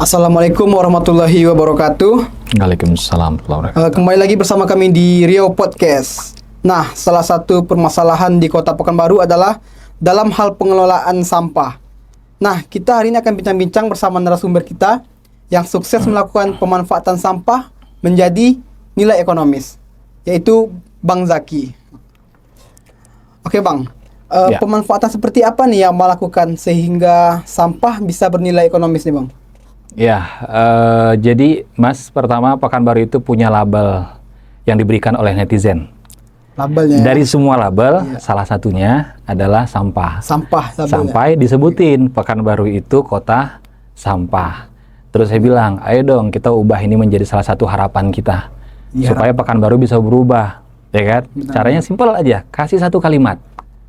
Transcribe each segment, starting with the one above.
Assalamualaikum warahmatullahi wabarakatuh. Waalaikumsalam warahmatullahi wabarakatuh. Kembali lagi bersama kami di Riau Podcast. Nah, salah satu permasalahan di Kota Pekanbaru adalah dalam hal pengelolaan sampah. Nah, kita hari ini akan bincang-bincang bersama narasumber kita yang sukses melakukan pemanfaatan sampah menjadi nilai ekonomis, yaitu Bang Zaki. Oke Bang, pemanfaatan seperti apa nih yang melakukan sehingga sampah bisa bernilai ekonomis nih Bang? Ya, jadi Mas, pertama Pekanbaru itu punya label yang diberikan oleh netizen. Labelnya? Dari semua label, salah satunya adalah sampah. Sampai disebutin Pekanbaru itu kota sampah. Terus saya bilang, ayo dong kita ubah ini menjadi salah satu harapan kita. Supaya Pekanbaru bisa berubah, ya kan? Benar. Caranya simpel aja, kasih satu kalimat.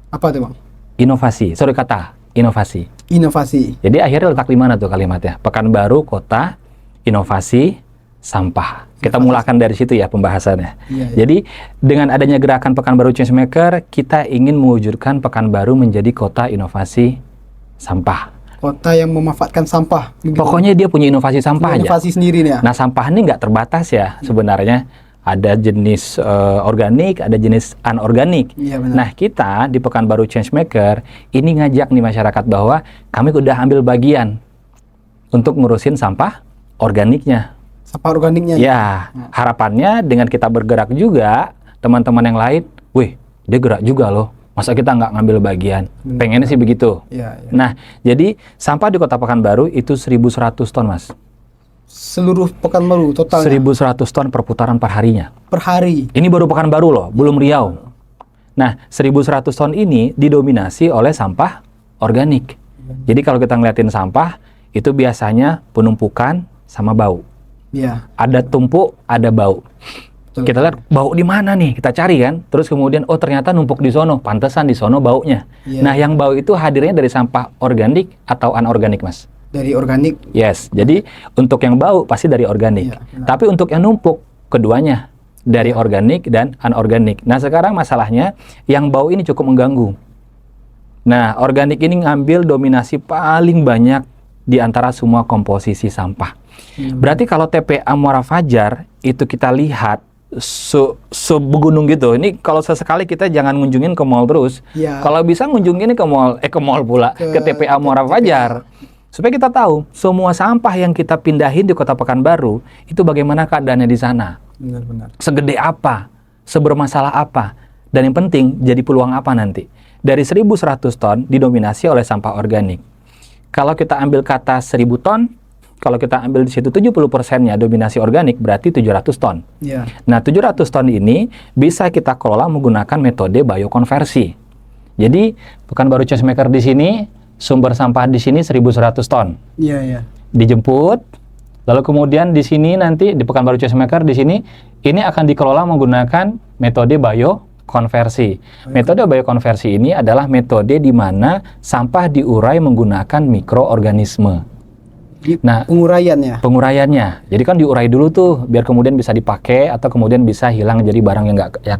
Apa tuh Bang? Inovasi, kata inovasi. Inovasi. Jadi akhirnya letak di mana tuh kalimatnya? Pekanbaru kota inovasi sampah. Kita mulakan dari situ ya pembahasannya. Iya. Jadi dengan adanya gerakan Pekanbaru Changemaker, kita ingin mewujudkan Pekanbaru menjadi kota inovasi sampah. Kota yang memanfaatkan sampah. Begitu. Pokoknya dia punya inovasi sampah aja. Inovasi sendiri nih ya. Nah, sampah ini nggak terbatas ya sebenarnya. Ada jenis organik, ada jenis anorganik. Iya, benar. Nah, kita di Pekanbaru Changemaker ini ngajak nih masyarakat bahwa kami udah ambil bagian untuk ngurusin sampah organiknya. Sampah organiknya. Ya, harapannya dengan kita bergerak juga, teman-teman yang lain, wih, dia gerak juga loh. Masa kita nggak ngambil bagian? Pengennya sih begitu. Iya. Nah, jadi sampah di Kota Pekanbaru itu 1.100 ton, Mas. Seluruh Pekanbaru total 1.100 ton per putaran per harinya. per hari. Ini baru Pekanbaru loh, belum Riau. Nah, 1.100 ton ini didominasi oleh sampah organik. Jadi kalau kita ngeliatin sampah, itu biasanya penumpukan sama bau. Iya. Ada tumpuk, ada bau. Betul. Kita lihat bau di mana nih, kita cari kan. Terus kemudian, oh ternyata numpuk di sono, pantesan di sono baunya. Iya. Nah, yang bau itu hadirnya dari sampah organik atau anorganik, Mas? Dari organik. Yes, jadi untuk yang bau pasti dari organik. Iya, benar. Tapi untuk yang numpuk, keduanya dari organik dan anorganik. Nah, sekarang masalahnya yang bau ini cukup mengganggu. Nah, organik ini ngambil dominasi paling banyak di antara semua komposisi sampah. Berarti kalau TPA Muara Fajar itu kita lihat sebegunung gitu. Ini kalau sesekali kita jangan ngunjungin ke mall terus. Iya. Kalau bisa ngunjungin ke mall pula, ke TPA Muara Fajar. Supaya kita tahu semua sampah yang kita pindahin di Kota Pekanbaru itu bagaimana keadaannya di sana. Benar-benar. Segede apa, sebermasalah apa, dan yang penting jadi peluang apa nanti. Dari 1.100 ton didominasi oleh sampah organik. Kalau kita ambil kata 1.000 ton, kalau kita ambil di situ 70%-nya dominasi organik, berarti 700 ton. Iya. Nah, 700 ton ini bisa kita kelola menggunakan metode biokonversi. Jadi, Pekanbaru Changemaker di sini, sumber sampah di sini 1.100 ton. Iya. Dijemput, lalu kemudian di sini nanti di Pekanbaru Changemaker di sini ini akan dikelola menggunakan metode biokonversi. Metode biokonversi ini adalah metode di mana sampah diurai menggunakan mikroorganisme. Nah, penguraiannya. Jadi kan diurai dulu tuh biar kemudian bisa dipakai atau kemudian bisa hilang jadi barang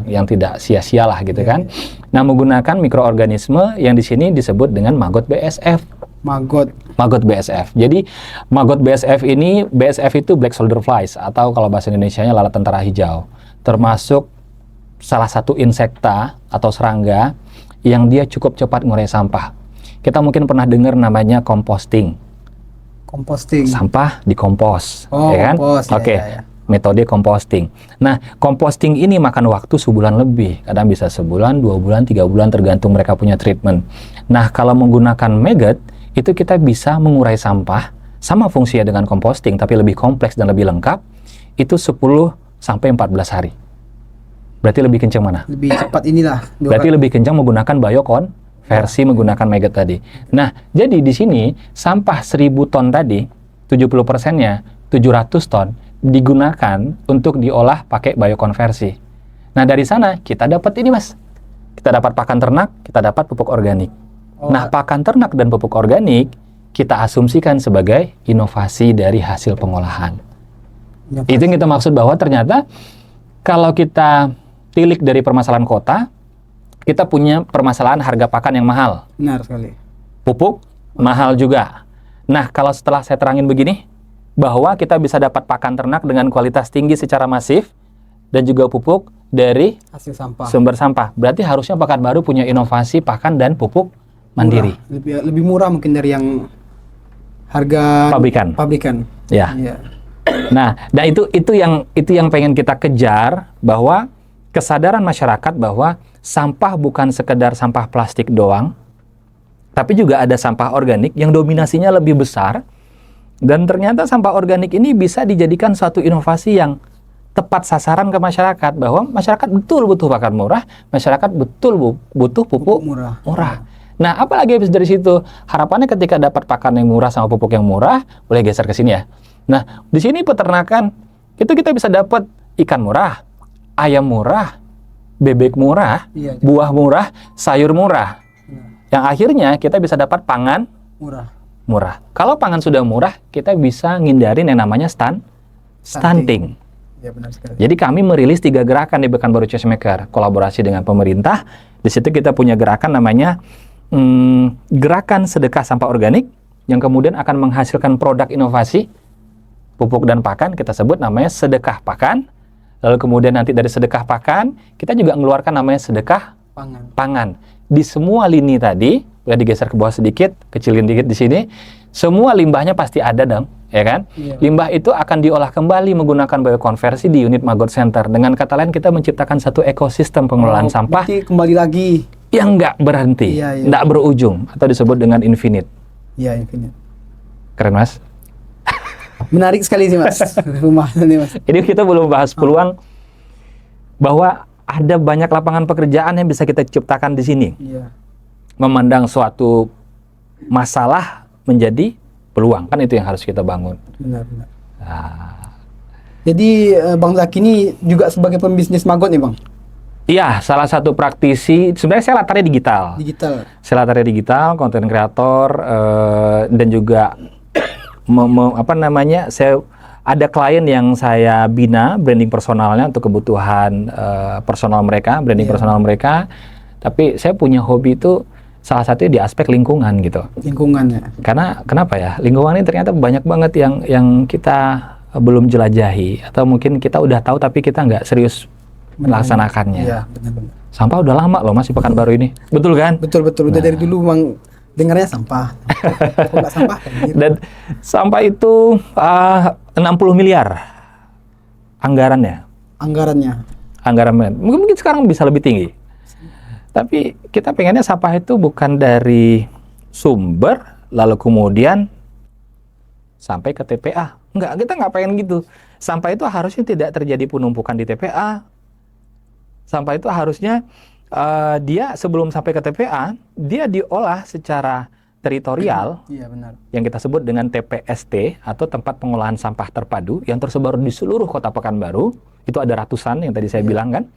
yang tidak sia-sia lah gitu kan. Nah, menggunakan mikroorganisme yang di sini disebut dengan maggot BSF. Maggot BSF. Jadi maggot BSF ini, BSF itu black soldier flies atau kalau bahasa Indonesianya lalat tentara hijau. Termasuk salah satu insekta atau serangga yang dia cukup cepat ngurai sampah. Kita mungkin pernah dengar namanya composting. Sampah dikompos, ya kan? Oke. Ya. Metode composting. Nah, composting ini makan waktu sebulan lebih. Kadang bisa sebulan, 2 bulan, 3 bulan tergantung mereka punya treatment. Nah, kalau menggunakan maggot, itu kita bisa mengurai sampah sama fungsinya dengan composting, tapi lebih kompleks dan lebih lengkap. Itu 10 sampai 14 hari. Berarti lebih kencang mana? Lebih cepat inilah. Berarti lebih kencang menggunakan biokonversi menggunakan maggot tadi. Nah, jadi di sini sampah 1.000 ton tadi, 70%-nya 700 ton digunakan untuk diolah pakai biokonversi. Nah, dari sana kita dapat ini, Mas. Kita dapat pakan ternak, kita dapat pupuk organik. Nah, pakan ternak dan pupuk organik kita asumsikan sebagai inovasi dari hasil pengolahan. Itu yang kita maksud bahwa ternyata kalau kita tilik dari permasalahan kota, kita punya permasalahan harga pakan yang mahal. Benar sekali. Pupuk mahal juga. Nah, kalau setelah saya terangin begini, bahwa kita bisa dapat pakan ternak dengan kualitas tinggi secara masif dan juga pupuk dari Hasil sampah. sumber sampah. Berarti harusnya Pekanbaru punya inovasi pakan dan pupuk mandiri. Murah. Lebih murah mungkin dari yang harga pabrikan. Ya. Iya. Nah, dan itu yang pengen kita kejar, bahwa kesadaran masyarakat bahwa sampah bukan sekedar sampah plastik doang, tapi juga ada sampah organik yang dominasinya lebih besar. Dan ternyata sampah organik ini bisa dijadikan suatu inovasi yang tepat sasaran ke masyarakat, bahwa masyarakat betul butuh pakan murah, masyarakat betul butuh pupuk murah. Nah, apalagi habis dari situ, harapannya ketika dapat pakan yang murah sama pupuk yang murah, boleh geser ke sini ya. Nah, di sini peternakan itu kita bisa dapat ikan murah, ayam murah, bebek murah, buah murah, sayur murah. Yang akhirnya kita bisa dapat pangan murah. Kalau pangan sudah murah, kita bisa ngindarin yang namanya stunting. Ya, benar sekali. Jadi kami merilis 3 gerakan di Pekanbaru Changemaker, kolaborasi dengan pemerintah. Di situ kita punya gerakan namanya gerakan sedekah sampah organik, yang kemudian akan menghasilkan produk inovasi pupuk dan pakan, kita sebut namanya sedekah pakan. Lalu kemudian nanti dari sedekah pakan, kita juga mengeluarkan namanya sedekah pangan. Di semua lini tadi, boleh digeser ke bawah sedikit, kecilin dikit di sini, semua limbahnya pasti ada dong, ya kan? Iya. Limbah itu akan diolah kembali menggunakan biokonversi di unit Maggot Center. Dengan kata lain, kita menciptakan satu ekosistem pengelolaan sampah kembali lagi yang nggak berhenti, nggak berujung, atau disebut dengan infinite. Iya, infinite. Keren, Mas? Menarik sekali sih, Mas. Mas. Ini kita belum bahas peluang bahwa ada banyak lapangan pekerjaan yang bisa kita ciptakan di sini. Iya. Memandang suatu masalah menjadi peluang, kan itu yang harus kita bangun. Benar. Nah. Jadi Bang Zaki ini juga sebagai pembisnis Maggot nih, Bang? Iya, salah satu praktisi. Sebenarnya saya latarnya digital. Saya latarnya digital, konten kreator, dan juga saya ada klien yang saya bina branding personalnya untuk kebutuhan personal mereka, personal mereka. Tapi saya punya hobi itu salah satunya di aspek lingkungan gitu. Lingkungannya. Karena kenapa ya? Lingkungan ini ternyata banyak banget yang kita belum jelajahi, atau mungkin kita udah tahu tapi kita nggak serius melaksanakannya. Iya, benar-benar. Sampah udah lama loh Mas di Pekanbaru ini. Betul kan? Betul. Udah dari dulu Bang dengarnya sampah. Kok nggak sampah? Dan sampah itu 60 miliar anggarannya. Mungkin sekarang bisa lebih tinggi. Tapi kita pengennya sampah itu bukan dari sumber lalu kemudian sampai ke TPA. Enggak, kita nggak pengen gitu. Sampah itu harusnya tidak terjadi penumpukan di TPA. Sampah itu harusnya dia sebelum sampai ke TPA, dia diolah secara teritorial, yang kita sebut dengan TPST atau tempat pengolahan sampah terpadu yang tersebar di seluruh kota Pekanbaru. Itu ada ratusan yang tadi saya bilang kan.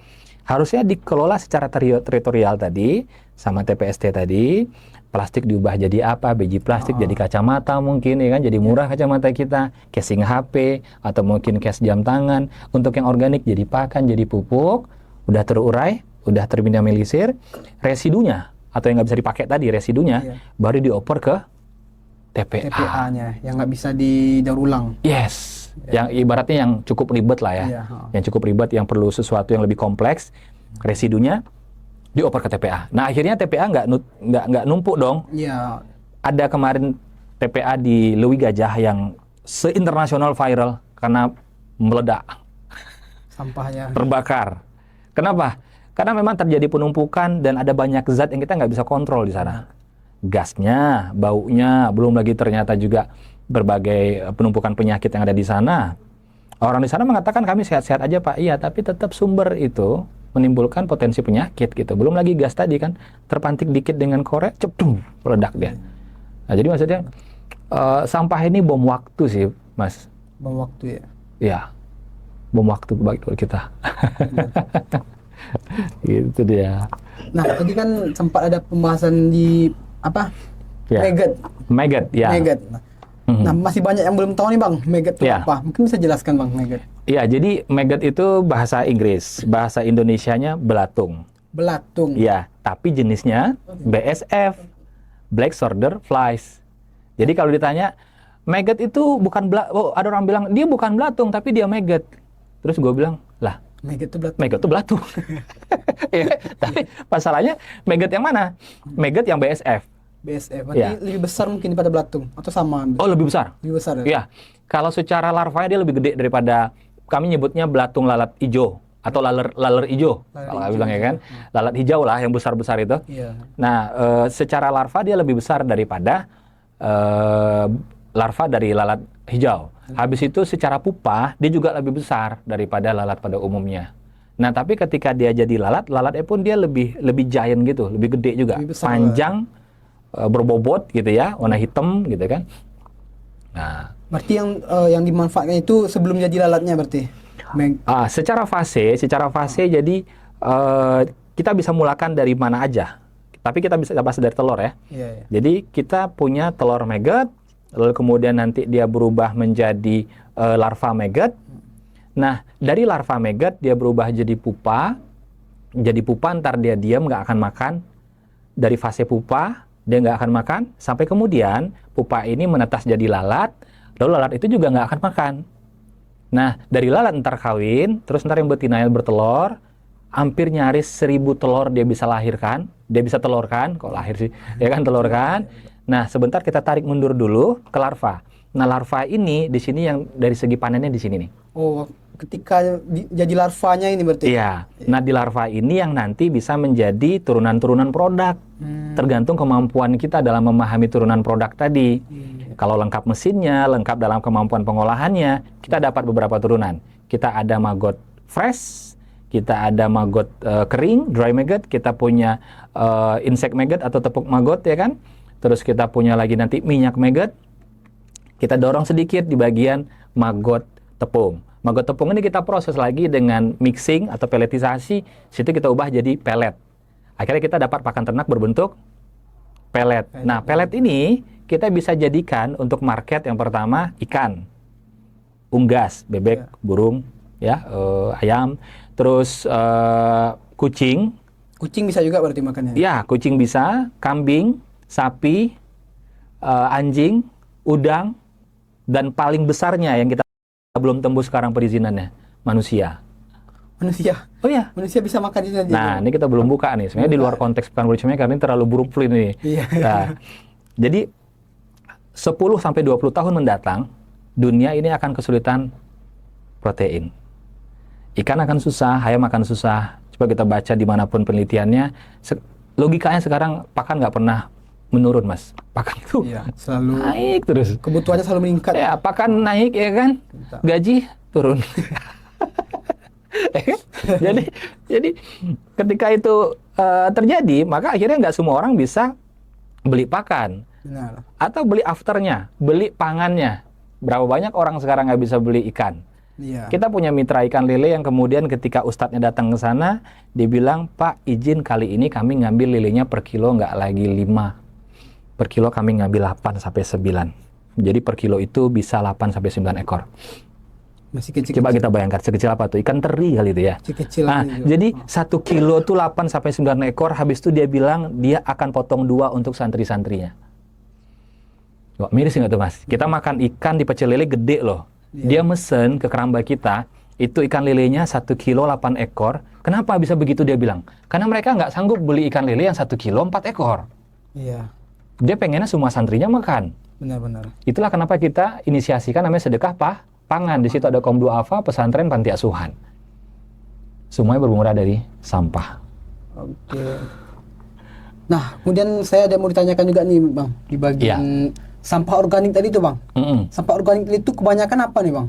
Harusnya dikelola secara teritorial tadi, sama TPST tadi. Plastik diubah jadi apa? Biji plastik jadi kacamata mungkin, ya kan? Jadi murah kacamata kita, casing HP, atau mungkin case jam tangan. Untuk yang organik jadi pakan, jadi pupuk, udah terurai, udah terminimalisir. Residunya, atau yang nggak bisa dipakai tadi, residunya, baru dioper ke TPA. TPA-nya, yang nggak bisa didaur ulang. Yes. Yang ibaratnya yang cukup ribet lah ya. Yang cukup ribet, yang perlu sesuatu yang lebih kompleks. Residunya dioper ke TPA. Nah akhirnya TPA nggak numpuk dong. Iya. Ada kemarin TPA di Lewi Gajah yang se-internasional viral karena meledak. Sampahnya. Terbakar. Kenapa? Karena memang terjadi penumpukan dan ada banyak zat yang kita nggak bisa kontrol di sana. Gasnya, baunya, belum lagi ternyata juga berbagai penumpukan penyakit yang ada di sana. Orang di sana mengatakan kami sehat-sehat aja Pak. Iya, tapi tetap sumber itu menimbulkan potensi penyakit gitu. Belum lagi gas tadi kan terpantik dikit dengan korek, cedung, meledak dia. Nah, jadi maksudnya sampah ini bom waktu sih, Mas. Bom waktu ya. Iya. Bom waktu bagi kita. Gitu dia. Nah, tadi kan sempat ada pembahasan di apa? Maggot, ya. Maggot. Nah, masih banyak yang belum tahu nih Bang, maggot itu apa? Mungkin bisa jelaskan Bang, maggot. Iya, jadi maggot itu bahasa Inggris, bahasa Indonesianya belatung. Belatung. Iya, tapi jenisnya BSF, Black Soldier Flies. Jadi kalau ditanya, maggot itu bukan ada orang bilang dia bukan belatung tapi dia maggot. Terus gue bilang, lah, Maggot itu belatung. maggot itu belatung. Ya, tapi masalahnya maggot yang mana? Maggot yang BSF. BSF, berarti Ya. lebih besar mungkin daripada belatung atau sama? Oh, lebih besar. Lebih besar ya? Iya. Kalau secara larvanya dia lebih gede daripada, kami nyebutnya belatung lalat hijau atau laler hijau. Laler Kalau hijau, bilang ya kan, lalat hijau lah yang besar-besar itu. Iya. Nah, secara larva dia lebih besar daripada larva dari lalat hijau. Habis itu secara pupa dia juga lebih besar daripada lalat pada umumnya. Nah, tapi ketika dia jadi lalatnya pun dia lebih giant gitu, lebih gede juga, Lebih besar, panjang, berbobot gitu ya, warna hitam gitu kan. Nah, Berarti yang dimanfaatkan itu sebelum jadi lalatnya berarti? secara fase jadi kita bisa mulakan dari mana aja. Tapi kita bisa bahas dari telur ya. Iya, iya. Jadi kita punya telur maggot, lalu kemudian nanti dia berubah menjadi larva maggot. Nah, dari larva maggot dia berubah jadi pupa. Jadi pupa ntar dia diam nggak akan makan. Dari fase pupa dia nggak akan makan sampai kemudian pupa ini menetas jadi lalat. Lalu lalat itu juga nggak akan makan. Nah, dari lalat ntar kawin, terus ntar yang betinanya bertelur, hampir nyaris 1000 telur dia bisa lahirkan, dia bisa telurkan, kok lahir sih, ya kan telurkan. Nah, sebentar kita tarik mundur dulu ke larva. Nah, larva ini di sini yang dari segi panennya di sini nih. Oh, ketika jadi larvanya ini berarti? Iya. Nah, di larva ini yang nanti bisa menjadi turunan-turunan produk. Tergantung kemampuan kita dalam memahami turunan produk tadi. Kalau lengkap mesinnya, lengkap dalam kemampuan pengolahannya, kita dapat beberapa turunan. Kita ada maggot fresh, kita ada maggot kering, dry maggot, kita punya insect maggot atau tepuk maggot ya kan. Terus kita punya lagi nanti minyak maggot. Kita dorong sedikit di bagian maggot tepung. Maggot tepung ini kita proses lagi dengan mixing atau pelletisasi, situ kita ubah jadi pellet. Akhirnya kita dapat pakan ternak berbentuk pellet. Nah, pellet ini kita bisa jadikan untuk market yang pertama ikan, unggas, bebek, burung, ya, ayam, terus kucing. Kucing bisa juga berarti makannya? Ya, kucing bisa, kambing, sapi, anjing, udang, dan paling besarnya yang kita belum tembus sekarang perizinannya, manusia. Manusia? Oh ya. Manusia bisa makan itu nanti? Nah, ini kita belum buka nih. Sebenarnya di luar konteks pekan berikutnya karena ini terlalu buruk ini. Iya. Nah, jadi 10-20 tahun mendatang, dunia ini akan kesulitan protein. Ikan akan susah, ayam akan susah. Coba kita baca dimanapun penelitiannya, logikanya sekarang pakan nggak pernah menurun, Mas. Pakan itu selalu naik terus. Kebutuhannya selalu meningkat. Ya, pakan naik ya kan, gaji turun. jadi ketika itu terjadi, maka akhirnya nggak semua orang bisa beli pakan. Benar. Atau beli afternya, beli pangannya. Berapa banyak orang sekarang nggak bisa beli ikan? Iya. Kita punya mitra ikan lele yang kemudian ketika ustadznya datang ke sana, dia bilang, Pak, izin kali ini kami ngambil lelenya per kilo nggak lagi 5. Per kilo kami ngambil 8 sampai 9. Jadi per kilo itu bisa 8 sampai 9 ekor. Masih kecil. Coba kita bayangkan sekecil apa tuh, ikan teri kali itu ya. Kecil. Nah, jadi 1 kilo tuh 8 sampai 9 ekor, habis itu dia bilang dia akan potong 2 untuk santri-santrinya. Wah, miris nggak tuh, Mas? Kita makan ikan di pecel lele gede loh. Dia mesen ke keramba kita, itu ikan lelenya 1 kilo 8 ekor. Kenapa bisa begitu dia bilang? Karena mereka nggak sanggup beli ikan lele yang 1 kilo 4 ekor. Iya. Dia pengennya semua santrinya makan. Benar-benar. Itulah kenapa kita inisiasikan namanya sedekah pangan. Di situ ada kaum duafa, pesantren, panti asuhan. Semuanya bermula dari sampah. Oke. Nah, kemudian saya ada mau ditanyakan juga nih, Bang, di bagian sampah organik tadi tuh, Bang. Sampah organik itu kebanyakan apa nih, Bang?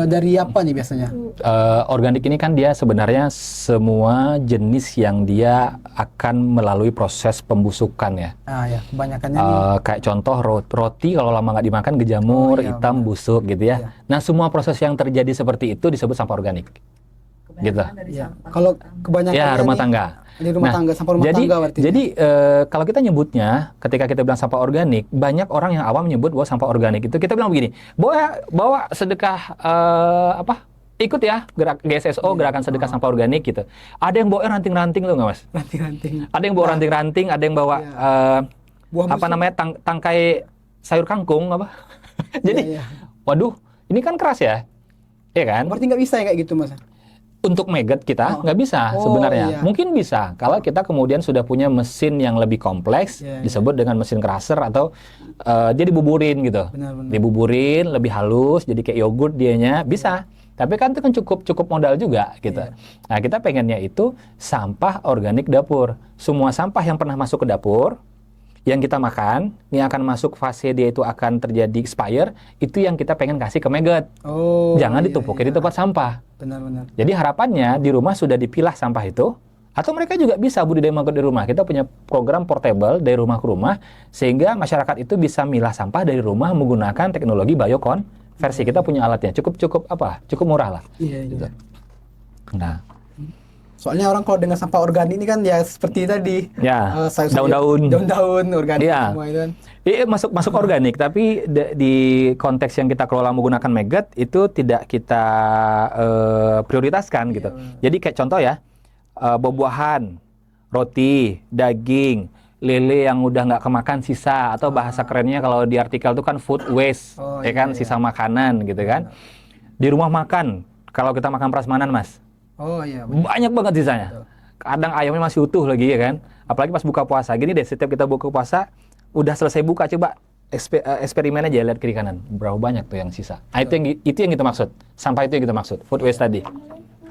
Dari apa nih biasanya? Organik ini kan dia sebenarnya semua jenis yang dia akan melalui proses pembusukan ya. Ah ya, kebanyakannya Kayak contoh roti kalau lama nggak dimakan gejamur, hitam, busuk gitu ya. Iya. Nah, semua proses yang terjadi seperti itu disebut sampah organik. Gitu. Ya. Kalau kebanyakan Ya, rumah tangga. Di rumah tangga, sampah rumah tangga berarti. Jadi kalau kita nyebutnya, ketika kita bilang sampah organik, banyak orang yang awam nyebut bahwa sampah organik itu kita bilang begini, bawa sedekah ikut ya GSSO, gerakan sedekah sampah organik gitu. Ada yang bawa ranting-ranting tuh nggak, Mas? Ranting-ranting. Ada yang bawa ranting-ranting, ada yang bawa Buah busuk. tangkai sayur kangkung apa. Jadi, Iya. waduh, ini kan keras ya, ya kan? Berarti nggak bisa ya kayak gitu mas? Untuk maggot kita Oh. nggak bisa Oh, sebenarnya. iya. Mungkin bisa kalau kita kemudian sudah punya mesin yang lebih kompleks, Iya, disebut dengan mesin crusher atau dia dibuburin gitu. Benar-benar. Dibuburin lebih halus, jadi kayak yogurt dianya bisa. Tapi kan itu kan cukup modal juga gitu. Iya. Nah, kita pengennya itu sampah organik dapur. Semua sampah yang pernah masuk ke dapur, yang kita makan, yang akan masuk fase dia itu akan terjadi expire, itu yang kita pengen kasih ke maggot. Oh. Jangan iya, ditumpukin iya. di tempat sampah. Benar-benar. Jadi harapannya di rumah sudah dipilah sampah itu, atau mereka juga bisa budidaya maggot di rumah. Kita punya program portable dari rumah ke rumah, sehingga masyarakat itu bisa milah sampah dari rumah menggunakan teknologi biokonversi. Kita punya alatnya, cukup murah lah. Iya, Gitu. iya. Nah, Soalnya orang kalau dengar sampah organik ini kan ya seperti tadi ya sayur-sayur, daun-daun. daun-daun organik Iya. semua itu kan. Iya, masuk organik, tapi di konteks yang kita kelola menggunakan maggot itu tidak kita prioritaskan gitu. Jadi kayak contoh ya, buah-buahan, roti, daging, lele yang udah nggak kemakan sisa, atau bahasa kerennya kalau di artikel itu kan food waste, Oh, ya iya, kan, iya. sisa makanan gitu kan. Di rumah makan, kalau kita makan prasmanan mas, Oh iya. banyak banget sisanya. Kadang ayamnya masih utuh lagi ya kan. Apalagi pas buka puasa. Gini deh, setiap kita buka puasa, udah selesai buka, coba eksperimen aja lihat kiri kanan. Berapa banyak tuh yang sisa. Nah, itu yang kita maksud. Sampah itu yang kita maksud. Food waste tadi.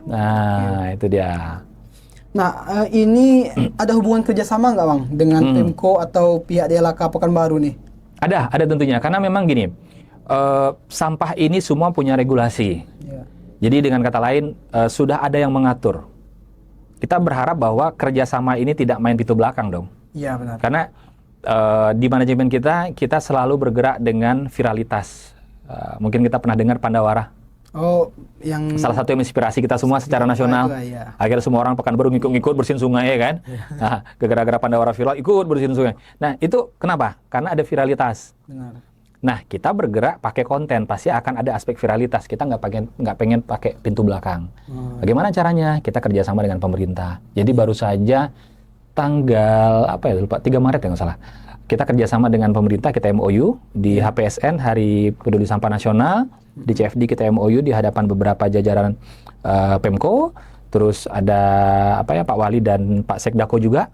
Nah, itu dia. Nah, ini ada hubungan kerjasama nggak bang dengan Pemko atau pihak DLHK Pekanbaru nih? Ada tentunya. Karena memang gini, sampah ini semua punya regulasi. Iya. Jadi dengan kata lain, sudah ada yang mengatur. Kita berharap bahwa kerjasama ini tidak main pintu belakang dong. Iya benar. Karena di manajemen kita selalu bergerak dengan viralitas. Mungkin kita pernah dengar Pandawara. Oh, yang Salah satu yang menginspirasi kita semua secara nasional. itu lah, iya. Akhirnya semua orang Pekanbaru ngikut-ngikut bersihin sungai ya kan. Nah, gara-gara Pandawara viral ikut bersihin sungai. Nah, itu kenapa? Karena ada viralitas. Benar. Nah, kita bergerak pakai konten, pasti akan ada aspek viralitas. Kita nggak pengen pakai pintu belakang. Bagaimana caranya? Kita kerjasama dengan pemerintah. Jadi baru saja tanggal 3 Maret ya nggak salah. Kita kerjasama dengan pemerintah, kita MOU di HPSN Hari Peduli Sampah Nasional, di CFD kita MOU di hadapan beberapa jajaran Pemko. Terus ada Pak Wali dan Pak Sekdako juga.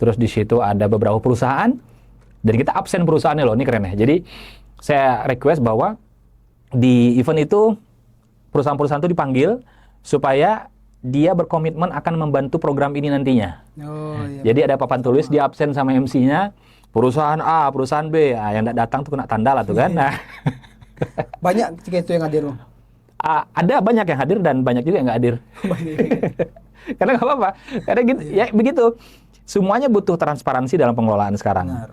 Terus di situ ada beberapa perusahaan. Dan kita absen perusahaannya loh, ini keren ya. Jadi saya request bahwa di event itu perusahaan-perusahaan itu dipanggil supaya dia berkomitmen akan membantu program ini nantinya. Oh iya. Jadi ada papan tulis, dia absen sama MC-nya, perusahaan A, perusahaan B, yang tidak datang tuh kena tanda lah tuh kan. Nah, Banyak ketika itu yang hadir bang. ada banyak yang hadir dan banyak juga yang nggak hadir. Karena nggak apa-apa, karena gitu, ya begitu. Semuanya butuh transparansi dalam pengelolaan sekarang. Benar.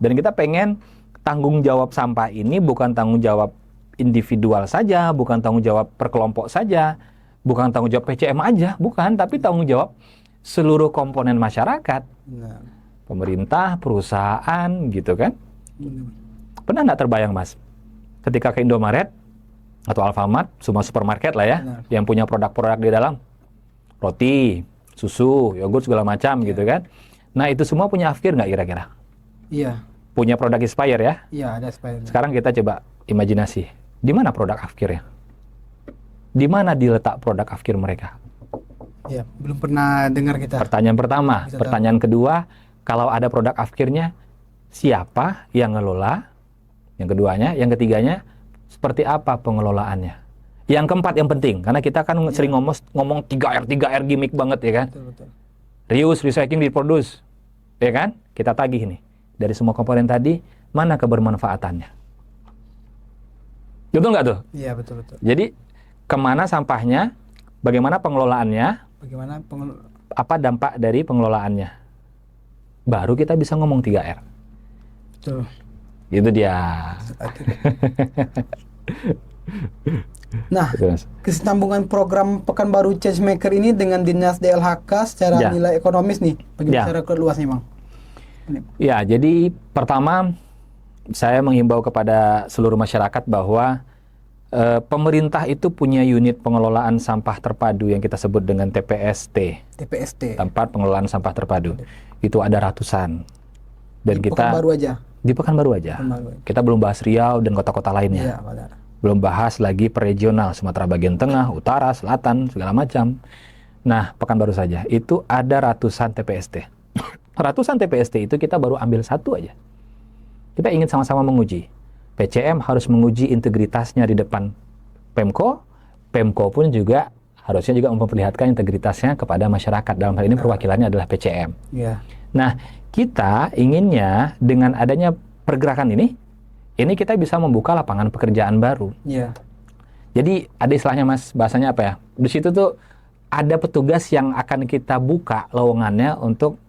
Dan kita pengen tanggung jawab sampah ini bukan tanggung jawab individual saja, bukan tanggung jawab per kelompok saja, bukan tanggung jawab PCM aja, bukan, tapi tanggung jawab seluruh komponen masyarakat, Benar. pemerintah, perusahaan, gitu kan. Benar. Pernah nggak terbayang, Mas, ketika ke Indomaret atau Alfamart, semua supermarket lah ya, Benar. yang punya produk-produk di dalam, roti, susu, yogurt segala macam, gitu kan. Nah, itu semua punya afkir nggak kira-kira? Iya. Punya produk expire ya. Iya ada supaya. Sekarang kita coba imajinasi, di mana produk afkirnya? Di mana diletak produk afkir mereka? Iya, belum pernah dengar kita. Pertanyaan pertama. Bisa Pertanyaan kedua, kalau ada produk afkirnya, siapa yang ngelola? Yang keduanya, yang ketiganya, seperti apa pengelolaannya? Yang keempat yang penting, karena kita kan sering ngomong 3R gimmick banget ya kan? Betul betul. Reuse, recycling, reproduce, ya kan? Kita tagih nih, dari semua komponen tadi, mana kebermanfaatannya? Betul nggak tuh? Iya betul betul. Jadi, kemana sampahnya, bagaimana pengelolaannya, Bagaimana apa dampak dari pengelolaannya? Baru kita bisa ngomong 3R. betul. Itu dia. Nah, Gitu, Mas. kesinambungan program Pekanbaru Changemaker ini dengan Dinas DLHK secara Ya. nilai ekonomis nih, bagi Ya. masyarakat luas nih bang. Ya, jadi pertama saya menghimbau kepada seluruh masyarakat bahwa pemerintah itu punya unit pengelolaan sampah terpadu yang kita sebut dengan TPST, TPST. tempat pengelolaan sampah terpadu. Itu ada ratusan. Dan Di kita Pekanbaru aja. di Pekanbaru aja. Pekanbaru. Kita belum bahas Riau dan kota-kota lainnya. Iya, benar. Belum bahas lagi per regional, Sumatera bagian tengah, utara, selatan, segala macam. Nah, Pekanbaru saja, itu ada ratusan TPST. Ratusan TPST itu kita baru ambil satu aja. Kita ingin sama-sama menguji. PCM harus menguji integritasnya di depan Pemko. Pemko pun juga harusnya juga memperlihatkan integritasnya kepada masyarakat. Dalam hal ini perwakilannya adalah PCM. Iya. Nah, kita inginnya dengan adanya pergerakan ini kita bisa membuka lapangan pekerjaan baru. Iya. Jadi ada istilahnya Mas, bahasanya apa ya? Di situ tuh ada petugas yang akan kita buka lowongannya untuk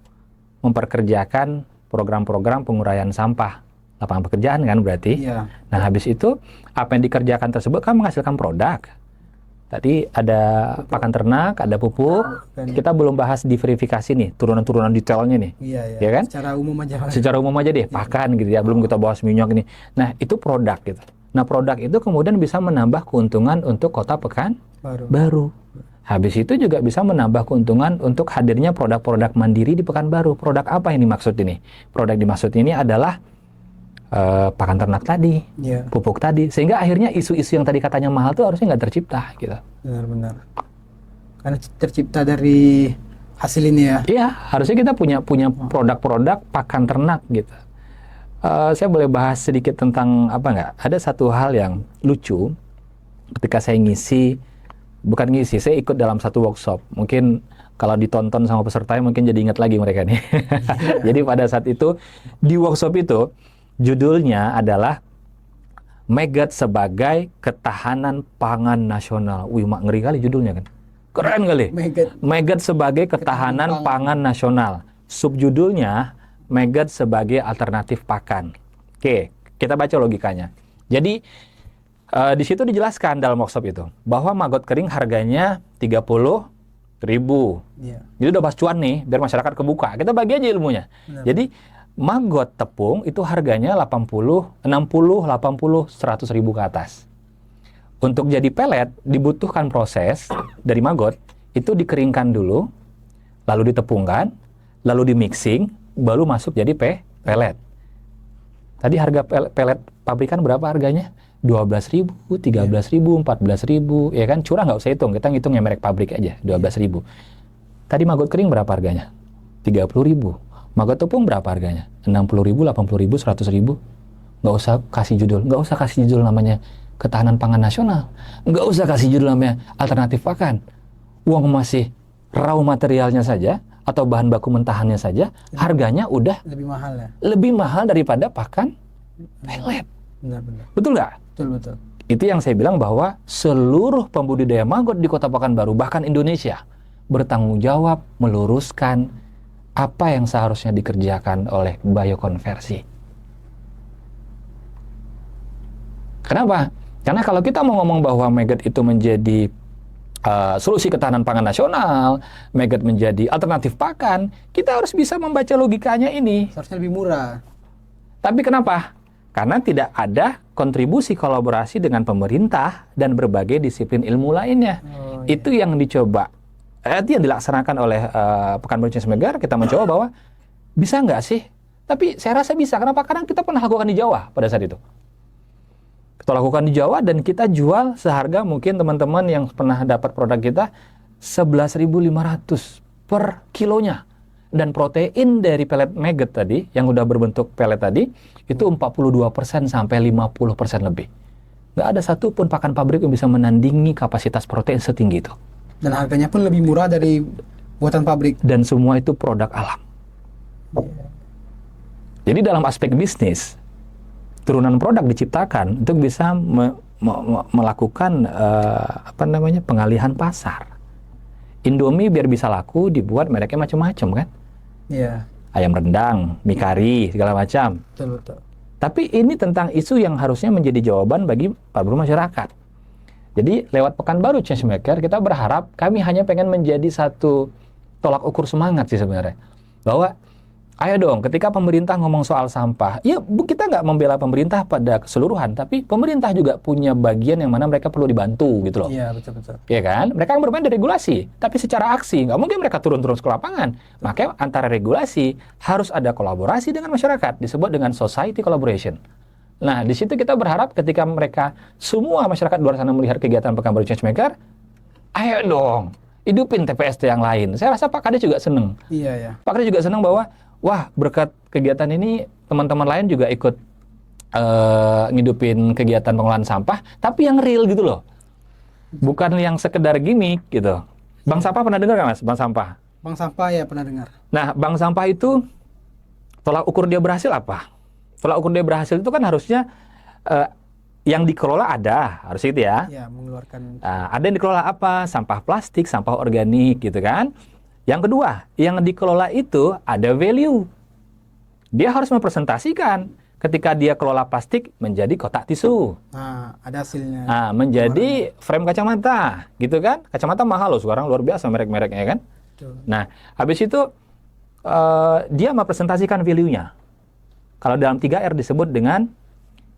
memperkerjakan program-program penguraian sampah. Lapangan pekerjaan kan berarti. Iya. Nah, habis itu apa yang dikerjakan tersebut kan menghasilkan produk. Tadi ada pakan ternak, ada pupuk. Kita belum bahas diverifikasi nih, turunan-turunan detailnya nih. Iya, iya. Ya kan? Secara umum aja. Secara umum aja deh, pakan gitu ya, belum kita bahas minyak ini. Nah, itu produk gitu. Nah, produk itu kemudian bisa menambah keuntungan untuk kota Pekanbaru. Habis itu juga bisa menambah keuntungan untuk hadirnya produk-produk mandiri di Pekanbaru. Produk apa ini maksud ini? Produk dimaksud ini adalah pakan ternak tadi, pupuk tadi. Sehingga akhirnya isu-isu yang tadi katanya mahal itu harusnya nggak tercipta gitu. Benar-benar. Karena tercipta dari hasil ini ya. Iya, harusnya kita punya produk-produk pakan ternak gitu. Saya boleh bahas sedikit tentang apa nggak? Ada satu hal yang lucu ketika saya saya ikut dalam satu workshop. Mungkin kalau ditonton sama peserta mungkin jadi ingat lagi mereka nih. Jadi pada saat itu di workshop itu judulnya adalah Megat sebagai ketahanan pangan nasional. Wih, mak ngeri kali judulnya kan. Keren kali. Megat sebagai ketahanan pangan nasional. Subjudulnya Megat sebagai alternatif pakan. Oke, kita baca logikanya. Jadi di situ dijelaskan dalam workshop itu bahwa maggot kering harganya 30.000. Jadi udah bahas cuan nih, biar masyarakat kebuka. Kita bagi aja ilmunya. Jadi maggot tepung itu harganya 60, 80, 100 ribu ke atas. Untuk jadi pelet dibutuhkan proses dari maggot itu dikeringkan dulu, lalu ditepungkan, lalu dimixing, baru masuk jadi pelet. Tadi harga pelet pabrikan berapa harganya? 12.000, 13.000, 14.000, ya kan? Curah nggak usah hitung, kita ngitungnya merek pabrik aja, 12.000. Tadi maggot kering berapa harganya? 30.000. Maggot tepung berapa harganya? 60.000, 80.000, 100.000. Nggak usah kasih judul namanya ketahanan pangan nasional. Nggak usah kasih judul namanya alternatif pakan. Uang masih raw materialnya saja atau bahan baku mentahannya saja, harganya udah lebih mahal ya. Lebih mahal daripada pakan pelet. Benar-benar. Betul nggak? Betul. Itu yang saya bilang bahwa seluruh pembudidaya maggot di Kota Pekanbaru, bahkan Indonesia, bertanggung jawab meluruskan apa yang seharusnya dikerjakan oleh biokonversi. Kenapa? Karena kalau kita mau ngomong bahwa maggot itu menjadi solusi ketahanan pangan nasional, maggot menjadi alternatif pakan, kita harus bisa membaca logikanya ini. Seharusnya lebih murah. Tapi kenapa? Karena tidak ada kontribusi kolaborasi dengan pemerintah dan berbagai disiplin ilmu lainnya. Itu yang dicoba. Itu yang dilaksanakan oleh Pekanbaru Change Maker. Kita mencoba bahwa bisa nggak sih? Tapi saya rasa bisa. Kenapa? Karena kita pernah lakukan di Jawa pada saat itu. Kita lakukan di Jawa dan kita jual seharga mungkin teman-teman yang pernah dapat produk kita 11.500 per kilonya. Dan protein dari pelet maggot tadi, yang udah berbentuk pelet tadi, itu 42% sampai 50% lebih. Nggak ada satupun pakan pabrik yang bisa menandingi kapasitas protein setinggi itu. Dan harganya pun lebih murah dari buatan pabrik. Dan semua itu produk alam. Jadi dalam aspek bisnis, turunan produk diciptakan untuk bisa melakukan pengalihan pasar. Indomie biar bisa laku dibuat mereknya macam-macam kan? Iya. Ayam rendang, mie kari, segala macam. Betul. Tapi ini tentang isu yang harusnya menjadi jawaban bagi para masyarakat. Jadi lewat Pekanbaru Change Maker kita berharap, kami hanya pengen menjadi satu tolak ukur semangat sih sebenarnya. Bahwa Ayo dong, ketika pemerintah ngomong soal sampah, ya kita nggak membela pemerintah pada keseluruhan, tapi pemerintah juga punya bagian yang mana mereka perlu dibantu gitu loh. Iya, betul-betul. Ya kan? Mereka yang bermain dari regulasi, tapi secara aksi nggak mungkin mereka turun-turun ke lapangan. Makanya antara regulasi harus ada kolaborasi dengan masyarakat, disebut dengan society collaboration. Nah, di situ kita berharap ketika mereka semua masyarakat luar sana melihat kegiatan Pekanbaru Changemaker, ayo dong, hidupin TPST yang lain. Saya rasa Pak Kades juga seneng. Iya, ya. Pak Kades juga seneng bahwa wah, berkat kegiatan ini teman-teman lain juga ikut ngidupin kegiatan pengelolaan sampah, tapi yang real gitu loh. Bukan yang sekedar gimmick gitu. Bank sampah pernah dengar kan Mas? Bank sampah. Bank sampah ya pernah dengar. Nah, bank sampah itu tolak ukur dia berhasil apa? Tolak ukur dia berhasil itu kan harusnya yang dikelola ada, harus itu ya. Ya, mengeluarkan. Ada yang dikelola apa? Sampah plastik, sampah organik gitu kan. Yang kedua, yang dikelola itu ada value. Dia harus mempresentasikan ketika dia kelola plastik menjadi kotak tisu. Nah, ada hasilnya. Menjadi frame kacamata, gitu kan? Kacamata mahal loh sekarang, luar biasa merek-mereknya kan. Betul. Nah, habis itu dia mempresentasikan value-nya. Kalau dalam 3R disebut dengan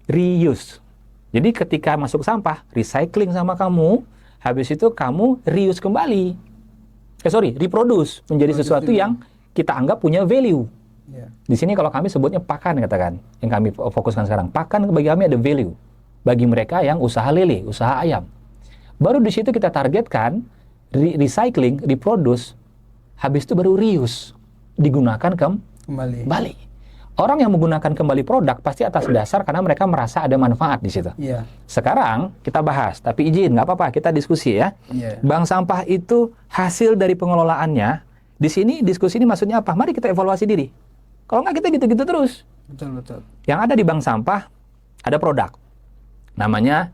reuse. Jadi ketika masuk sampah, recycling sama kamu, habis itu kamu reuse kembali. Reproduce menjadi sesuatu yang kita anggap punya value. Ya. Di sini kalau kami sebutnya pakan katakan, yang kami fokuskan sekarang. Pakan bagi kami ada value. Bagi mereka yang usaha lele, usaha ayam. Baru di situ kita targetkan recycling, reproduce, habis itu baru reuse, digunakan kembali. Orang yang menggunakan kembali produk pasti atas dasar karena mereka merasa ada manfaat di situ. Iya. Sekarang kita bahas, tapi izin, nggak apa-apa, kita diskusi ya. Iya. Bank sampah itu hasil dari pengelolaannya. Di sini diskusi ini maksudnya apa? Mari kita evaluasi diri. Kalau nggak kita gitu-gitu terus. Betul. Yang ada di bank sampah ada produk, namanya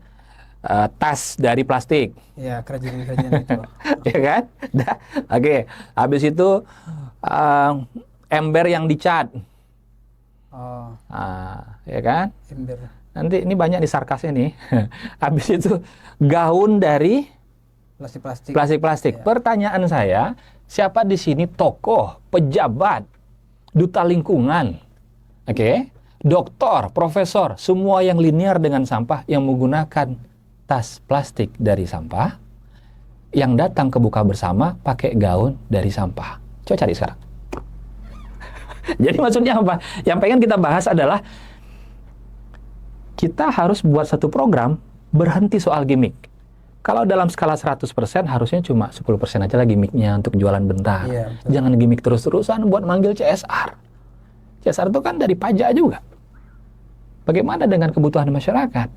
tas dari plastik. Ya, kerajinan-kerajinan itu. Ya kan? Oke. Habis itu ember yang dicat. Oh, Ya kan? ember. Nanti ini banyak di sarkasnya nih. Habis itu gaun dari Plastik-plastik. plastik. Ya. Pertanyaan saya, siapa di sini tokoh, pejabat, duta lingkungan, doktor, profesor, semua yang linear dengan sampah yang menggunakan tas plastik dari sampah, yang datang ke buka bersama pakai gaun dari sampah. Coba cari sekarang. Jadi maksudnya apa? Yang pengen kita bahas adalah kita harus buat satu program berhenti soal gimmick. Kalau dalam skala 100% harusnya cuma 10% aja lah gimmicknya untuk jualan bentar. Iya, betul. Jangan gimmick terus-terusan buat manggil CSR. CSR itu kan dari pajak juga. Bagaimana dengan kebutuhan masyarakat?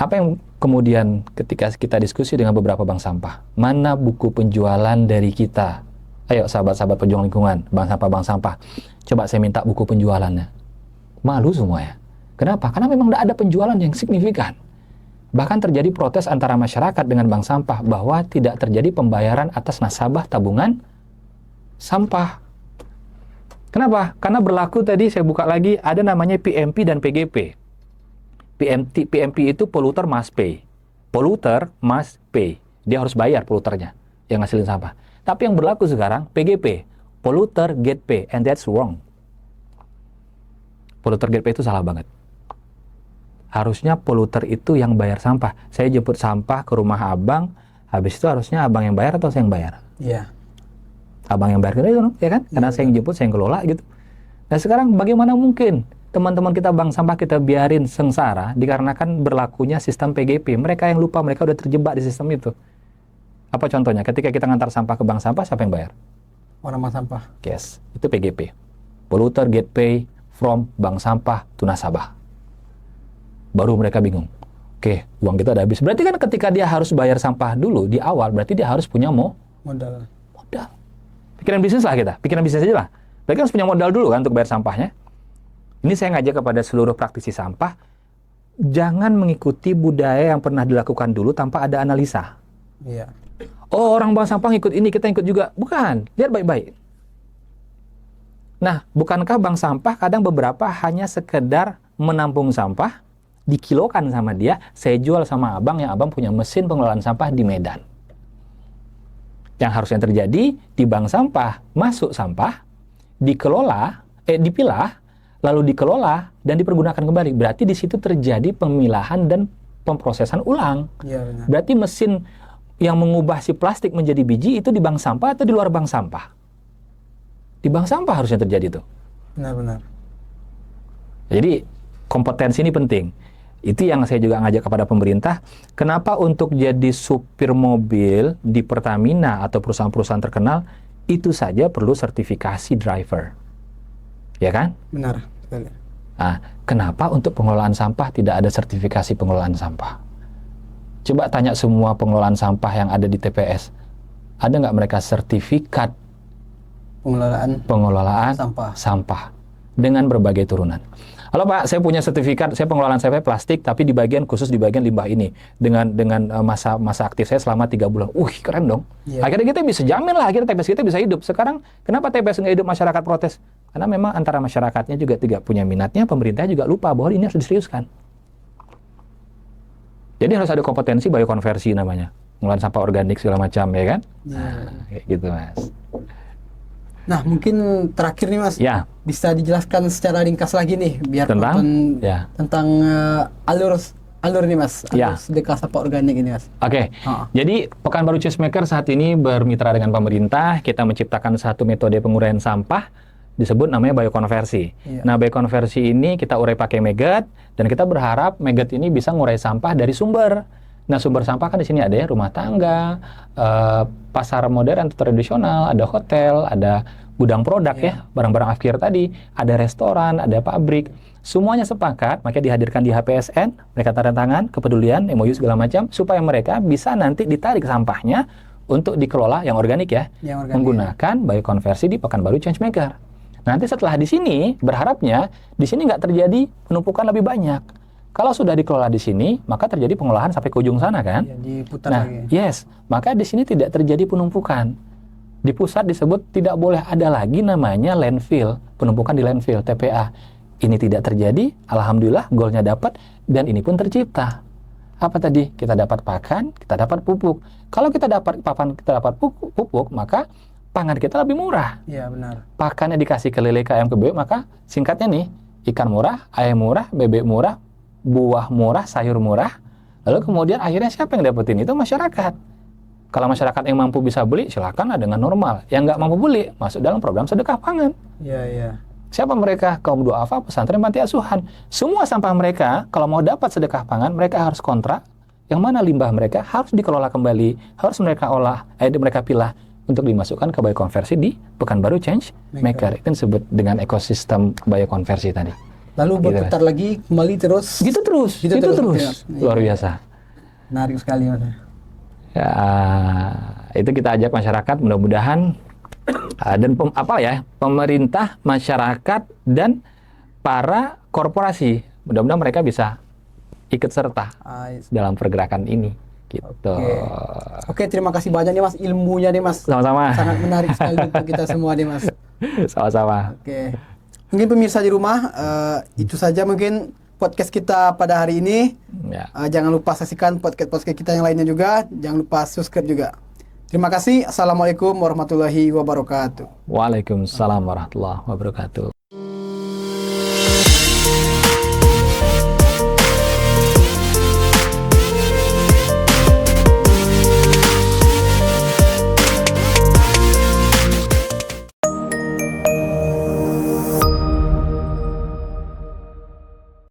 Apa yang kemudian ketika kita diskusi dengan beberapa bank sampah, mana buku penjualan dari kita? Ayo sahabat-sahabat pejuang lingkungan, bank sampah. Coba saya minta buku penjualannya. Malu semua ya. Kenapa? Karena memang tidak ada penjualan yang signifikan. Bahkan terjadi protes antara masyarakat dengan bank sampah bahwa tidak terjadi pembayaran atas nasabah tabungan sampah. Kenapa? Karena berlaku tadi saya buka lagi ada namanya PMP dan PGP. PMP itu polluter must pay. Polluter must pay. Dia harus bayar polluternya yang ngasilin sampah. Tapi yang berlaku sekarang PGP, polluter get pay, and that's wrong. Polluter get pay itu salah banget. Harusnya polluter itu yang bayar sampah. Saya jemput sampah ke rumah abang, habis itu harusnya abang yang bayar atau saya yang bayar? Iya. Abang yang bayar gitu, ya kan? Karena saya yang jemput, saya yang kelola gitu. Nah sekarang bagaimana mungkin teman-teman kita bank sampah kita biarin sengsara dikarenakan berlakunya sistem PGP. Mereka yang lupa, mereka udah terjebak di sistem itu. Apa contohnya? Ketika kita ngantar sampah ke bank sampah, siapa yang bayar? Orang bank sampah. Yes, itu PGP. Polluter get pay from bank sampah to nasabah. Baru mereka bingung. Oke, uang kita udah habis. Berarti kan ketika dia harus bayar sampah dulu di awal, berarti dia harus punya Modal. Pikiran bisnis lah kita. Pikiran bisnis aja lah. Berarti kan harus punya modal dulu kan untuk bayar sampahnya. Ini saya ngajak kepada seluruh praktisi sampah, jangan mengikuti budaya yang pernah dilakukan dulu tanpa ada analisa. Iya. Oh, orang bank sampah ngikut ini, kita ikut juga. Bukan, lihat baik-baik. Nah, bukankah bank sampah kadang beberapa hanya sekedar menampung sampah, dikilokan sama dia, saya jual sama abang, yang abang punya mesin pengelolaan sampah di Medan. Yang harusnya terjadi, di bank sampah, masuk sampah, dipilah, lalu dikelola dan dipergunakan kembali. Berarti di situ terjadi pemilahan dan pemprosesan ulang. Iya, benar. Berarti mesin yang mengubah si plastik menjadi biji itu di bank sampah atau di luar bank sampah? Di bank sampah harusnya terjadi tuh. Benar-benar. Jadi kompetensi ini penting. Itu yang saya juga ngajak kepada pemerintah. Kenapa untuk jadi supir mobil di Pertamina atau perusahaan-perusahaan terkenal itu saja perlu sertifikasi driver, ya kan? Benar. Betul. Nah, kenapa untuk pengelolaan sampah tidak ada sertifikasi pengelolaan sampah? Coba tanya semua pengelolaan sampah yang ada di TPS, ada nggak mereka sertifikat pengelolaan sampah dengan berbagai turunan? Halo Pak, saya punya sertifikat, saya pengelolaan sampah plastik, tapi di bagian khusus di bagian limbah ini dengan masa aktif saya selama 3 bulan. Keren dong. Yeah. Akhirnya kita bisa jamin lah, akhirnya TPS kita bisa hidup. Sekarang kenapa TPS nggak hidup, masyarakat protes? Karena memang antara masyarakatnya juga tidak punya minatnya, pemerintah juga lupa bahwa ini harus diseriuskan. Jadi harus ada kompetensi biokonversi namanya, pengelolaan sampah organik segala macam, ya kan? Yeah. Nah, kayak gitu Mas. Nah, mungkin terakhir nih Mas, ya, bisa dijelaskan secara ringkas lagi nih, biar tentang alur nih Mas, alur sedekah sampah organik ini Mas. Oke, jadi Pekanbaru Changemaker saat ini bermitra dengan pemerintah, kita menciptakan satu metode penguraian sampah, disebut namanya biokonversi. Nah, biokonversi ini kita urai pakai maggot, dan kita berharap maggot ini bisa ngurai sampah dari sumber. Nah, sumber sampah kan di sini ada ya, rumah tangga, pasar modern atau tradisional, ada hotel, ada gudang produk ya, barang-barang akhir tadi, ada restoran, ada pabrik. Semuanya sepakat, makanya dihadirkan di HPSN, mereka tanda tangan, kepedulian, MOU segala macam, supaya mereka bisa nanti ditarik sampahnya untuk dikelola yang organik ya, menggunakan biokonversi di Pekanbaru Changemaker. Nanti setelah di sini, berharapnya di sini nggak terjadi penumpukan lebih banyak. Kalau sudah dikelola di sini, maka terjadi pengolahan sampai ke ujung sana kan? Ya, diputar lagi. Yes, maka di sini tidak terjadi penumpukan. Di pusat disebut tidak boleh ada lagi namanya landfill, penumpukan di landfill, TPA. Ini tidak terjadi, alhamdulillah goalnya dapat, dan ini pun tercipta. Apa tadi? Kita dapat pakan, kita dapat pupuk. Kalau kita dapat pakan, kita dapat pupuk, maka pangan kita lebih murah. Iya, benar. Pakannya dikasih ke lele, ke ayam, ke bebek, maka singkatnya nih, ikan murah, ayam murah, bebek murah, buah murah, sayur murah, lalu kemudian akhirnya siapa yang dapetin? Itu masyarakat. Kalau masyarakat yang mampu bisa beli, silakanlah dengan normal. Yang nggak mampu beli, masuk dalam program sedekah pangan. Iya. Siapa mereka? Kaum duafa, pesantren, panti asuhan. Semua sampah mereka, kalau mau dapat sedekah pangan, mereka harus kontrak, yang mana limbah mereka harus dikelola kembali, harus mereka olah, mereka pilah, untuk dimasukkan ke biokonversi di Pekanbaru Changemaker. Itu disebut dengan ekosistem biokonversi tadi. Lalu berputar lagi, kembali terus. Gitu terus. Luar biasa. Menarik sekali Mas. Ya, itu kita ajak masyarakat, mudah-mudahan dan pemerintah, masyarakat, dan para korporasi, mudah-mudahan mereka bisa ikut serta dalam pergerakan ini. Gitu. Oke, terima kasih banyak nih Mas, ilmunya nih Mas. Sama-sama. Sangat menarik sekali untuk kita semua nih Mas. Sama-sama. Oke. Mungkin pemirsa di rumah, itu saja mungkin podcast kita pada hari ini. Ya. Jangan lupa saksikan podcast kita yang lainnya juga. Jangan lupa subscribe juga. Terima kasih. Assalamualaikum warahmatullahi wabarakatuh. Waalaikumsalam warahmatullahi wabarakatuh.